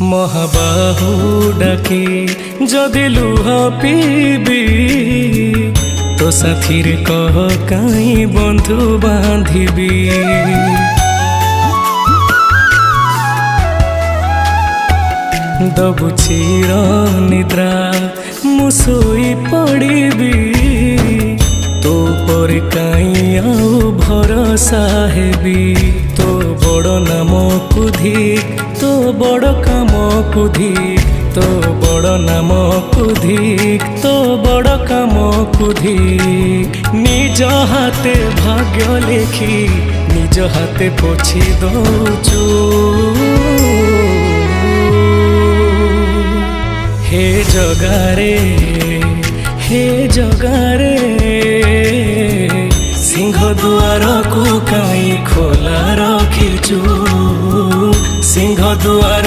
महाबाहु डाके जदि लुह पीबी तो साथी रे कह काई बंधु बांधिबी। दबु चिर निद्रा मुसोई पड़ीबी तो पर काई आउ भरोसा हेबी। तो बड़ नाम कुधिक तो बड़ काम कुधिक तो बड़ नाम कुधिक तो बड़ काम कुधिक। निज हाथे भाग्य लेखी निज हाथे पोछि दौचु। हे जगारे हे जगारे सिंह दुआर को काई खोला रखिचु। सिंह दुआर